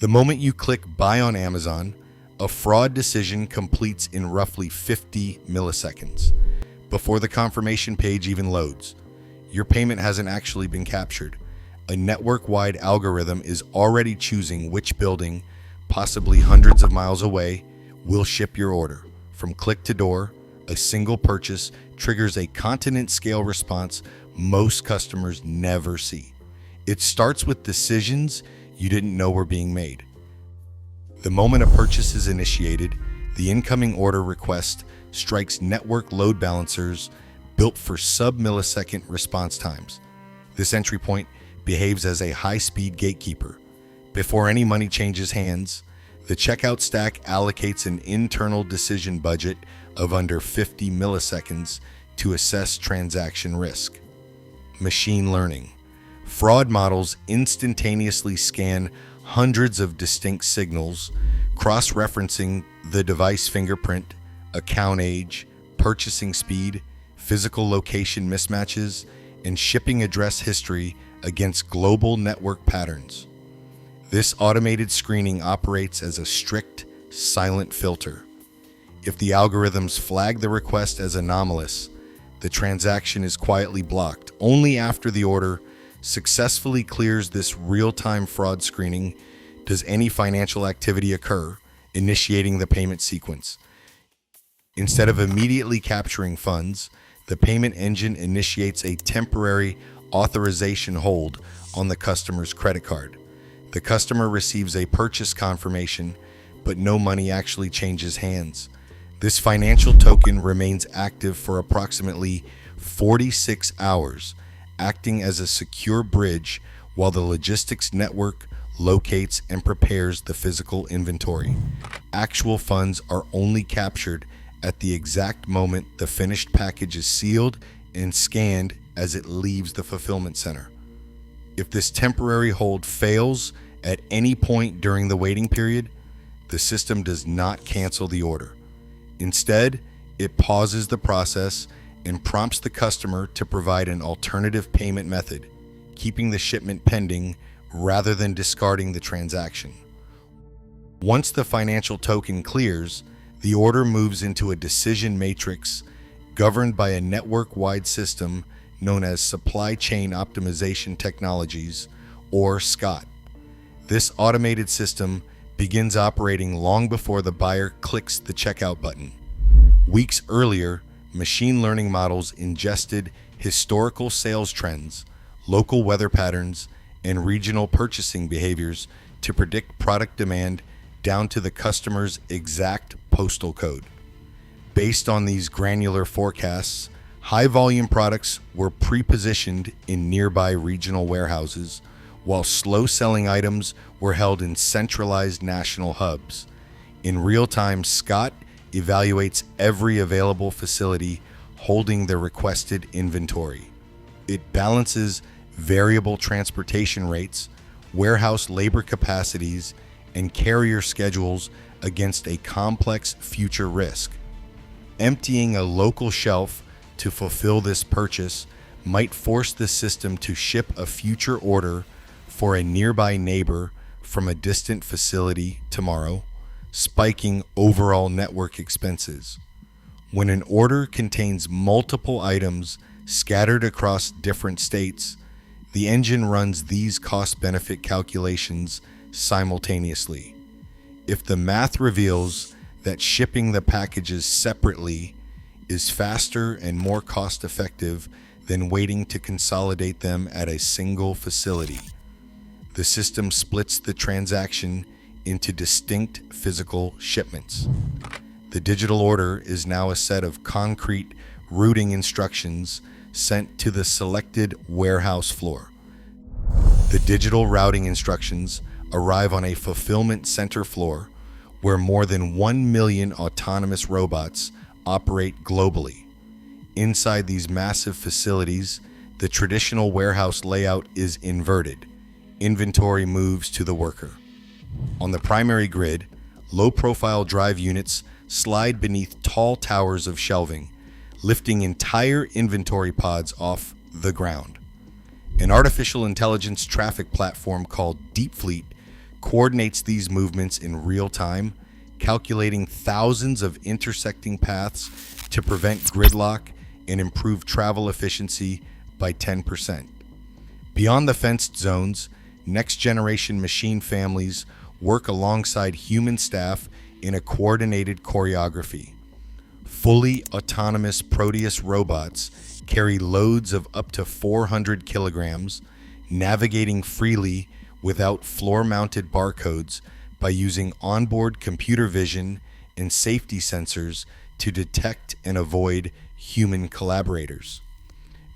The moment you click buy on Amazon, a fraud decision completes in roughly 50 milliseconds. Before the confirmation page even loads, your payment hasn't actually been captured. A network-wide algorithm is already choosing which building, possibly hundreds of miles away, will ship your order. From click to door, a single purchase triggers a continent-scale response most customers never see. It starts with decisions you didn't know were being made. The moment a purchase is initiated, the incoming order request strikes network load balancers built for sub-millisecond response times. This entry point behaves as a high-speed gatekeeper. Before any money changes hands, the checkout stack allocates an internal decision budget of under 50 milliseconds to assess transaction risk. Machine learning. Fraud models instantaneously scan hundreds of distinct signals, cross-referencing the device fingerprint, account age, purchasing speed, physical location mismatches, and shipping address history against global network patterns. This automated screening operates as a strict, silent filter. If the algorithms flag the request as anomalous, the transaction is quietly blocked. Only after the order successfully clears this real-time fraud screening does any financial activity occur, initiating the payment sequence. Instead of immediately capturing funds, the payment engine initiates a temporary authorization hold on the customer's credit card. The customer receives a purchase confirmation, but no money actually changes hands. This financial token remains active for approximately 46 hours, acting as a secure bridge while the logistics network locates and prepares the physical inventory. Actual funds are only captured at the exact moment the finished package is sealed and scanned as it leaves the fulfillment center. If this temporary hold fails at any point during the waiting period, the system does not cancel the order. Instead, it pauses the process and prompts the customer to provide an alternative payment method, keeping the shipment pending rather than discarding the transaction. Once the financial token clears, the order moves into a decision matrix governed by a network-wide system known as Supply Chain Optimization Technologies, or SCOT. This automated system begins operating long before the buyer clicks the checkout button. Weeks earlier, machine learning models ingested historical sales trends, local weather patterns, and regional purchasing behaviors to predict product demand down to the customer's exact postal code. Based on these granular forecasts, high-volume products were pre-positioned in nearby regional warehouses, while slow-selling items were held in centralized national hubs. In real time, SCOT evaluates every available facility holding the requested inventory. It balances variable transportation rates, warehouse labor capacities, and carrier schedules against a complex future risk. Emptying a local shelf to fulfill this purchase might force the system to ship a future order for a nearby neighbor from a distant facility tomorrow, spiking overall network expenses. When an order contains multiple items scattered across different states, the engine runs these cost-benefit calculations simultaneously. If the math reveals that shipping the packages separately is faster and more cost-effective than waiting to consolidate them at a single facility, the system splits the transaction into distinct physical shipments. The digital order is now a set of concrete routing instructions sent to the selected warehouse floor. The digital routing instructions arrive on a fulfillment center floor where more than 1 million autonomous robots operate globally. Inside these massive facilities, the traditional warehouse layout is inverted. Inventory moves to the worker. On the primary grid, low-profile drive units slide beneath tall towers of shelving, lifting entire inventory pods off the ground. An artificial intelligence traffic platform called Deep Fleet coordinates these movements in real time, calculating thousands of intersecting paths to prevent gridlock and improve travel efficiency by 10%. Beyond the fenced zones, next-generation machine families work alongside human staff in a coordinated choreography. Fully autonomous Proteus robots carry loads of up to 400 kilograms, navigating freely without floor-mounted barcodes by using onboard computer vision and safety sensors to detect and avoid human collaborators.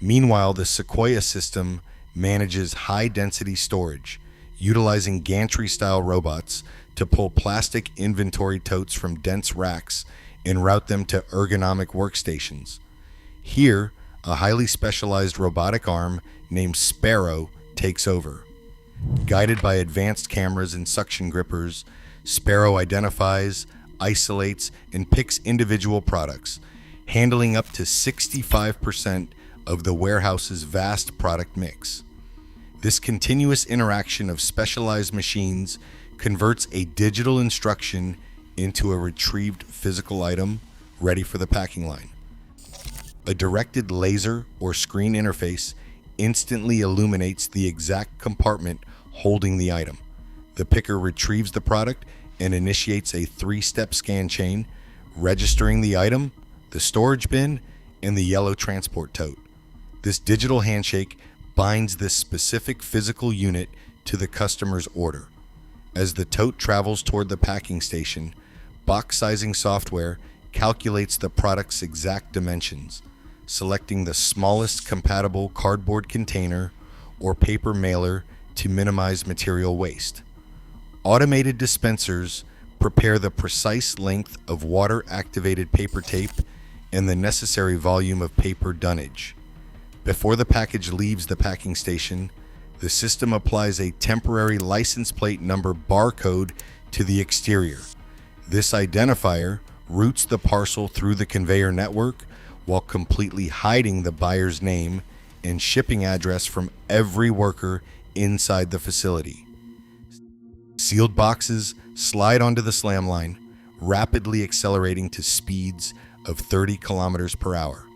Meanwhile, the Sequoia system manages high-density storage, utilizing gantry-style robots to pull plastic inventory totes from dense racks and route them to ergonomic workstations. Here, a highly specialized robotic arm named Sparrow takes over. Guided by advanced cameras and suction grippers, Sparrow identifies, isolates, and picks individual products, handling up to 65% of the warehouse's vast product mix. This continuous interaction of specialized machines converts a digital instruction into a retrieved physical item ready for the packing line. A directed laser or screen interface instantly illuminates the exact compartment holding the item. The picker retrieves the product and initiates a 3-step scan chain, registering the item, the storage bin, and the yellow transport tote. This digital handshake binds this specific physical unit to the customer's order. As the tote travels toward the packing station, box sizing software calculates the product's exact dimensions, selecting the smallest compatible cardboard container or paper mailer to minimize material waste. Automated dispensers prepare the precise length of water-activated paper tape and the necessary volume of paper dunnage. Before the package leaves the packing station, the system applies a temporary license plate number barcode to the exterior. This identifier routes the parcel through the conveyor network while completely hiding the buyer's name and shipping address from every worker inside the facility. Sealed boxes slide onto the slam line, rapidly accelerating to speeds of 30 kilometers per hour.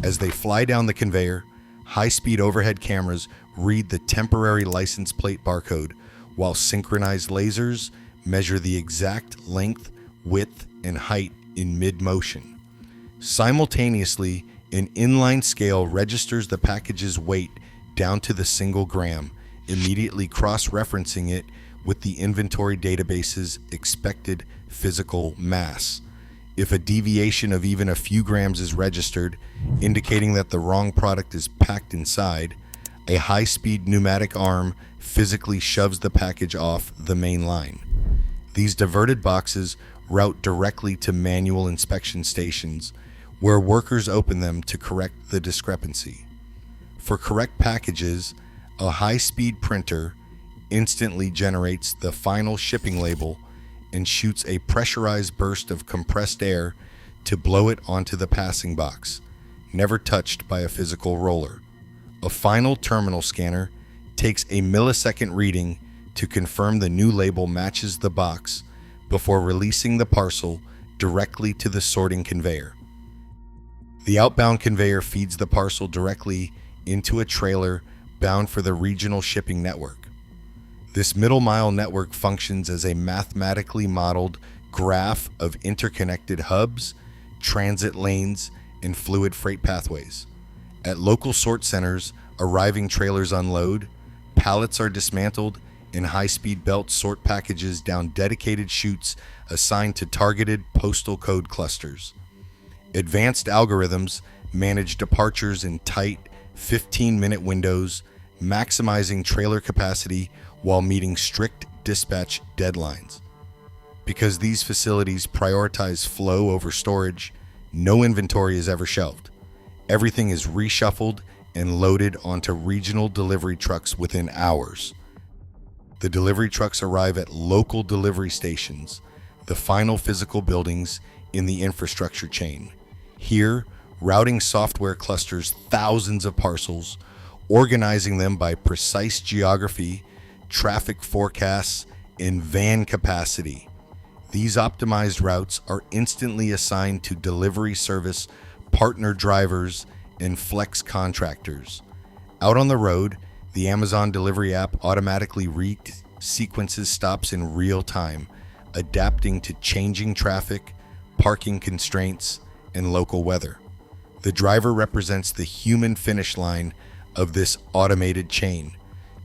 As they fly down the conveyor, high-speed overhead cameras read the temporary license plate barcode, while synchronized lasers measure the exact length, width, and height in mid-motion. Simultaneously, an inline scale registers the package's weight down to the single gram, immediately cross-referencing it with the inventory database's expected physical mass. If a deviation of even a few grams is registered, indicating that the wrong product is packed inside, a high-speed pneumatic arm physically shoves the package off the main line. These diverted boxes route directly to manual inspection stations, where workers open them to correct the discrepancy. For correct packages, a high-speed printer instantly generates the final shipping label and shoots a pressurized burst of compressed air to blow it onto the passing box, never touched by a physical roller. A final terminal scanner takes a millisecond reading to confirm the new label matches the box before releasing the parcel directly to the sorting conveyor. The outbound conveyor feeds the parcel directly into a trailer bound for the regional shipping network. This middle-mile network functions as a mathematically modeled graph of interconnected hubs, transit lanes, and fluid freight pathways. At local sort centers, arriving trailers unload, pallets are dismantled, and high-speed belts sort packages down dedicated chutes assigned to targeted postal code clusters. Advanced algorithms manage departures in tight 15-minute windows, maximizing trailer capacity while meeting strict dispatch deadlines. Because these facilities prioritize flow over storage, no inventory is ever shelved. Everything is reshuffled and loaded onto regional delivery trucks within hours. The delivery trucks arrive at local delivery stations, the final physical buildings in the infrastructure chain. Here, routing software clusters thousands of parcels, organizing them by precise geography, traffic forecasts, in van capacity. These optimized routes are instantly assigned to delivery service partner drivers and flex contractors. Out on the road, the Amazon delivery app automatically sequences stops in real time, adapting to changing traffic, parking constraints, and local weather. The driver represents the human finish line of this automated chain.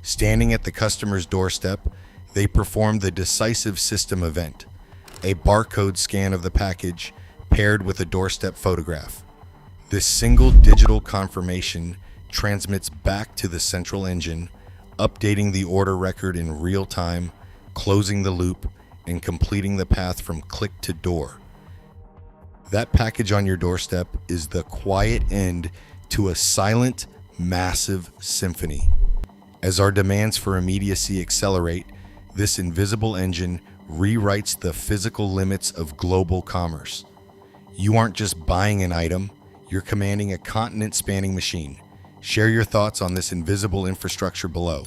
Standing at the customer's doorstep, they perform the decisive system event, a barcode scan of the package paired with a doorstep photograph. This single digital confirmation transmits back to the central engine, updating the order record in real time, closing the loop, and completing the path from click to door. That package on your doorstep is the quiet end to a silent, massive symphony. As our demands for immediacy accelerate, this invisible engine rewrites the physical limits of global commerce. You aren't just buying an item, you're commanding a continent-spanning machine. Share your thoughts on this invisible infrastructure below.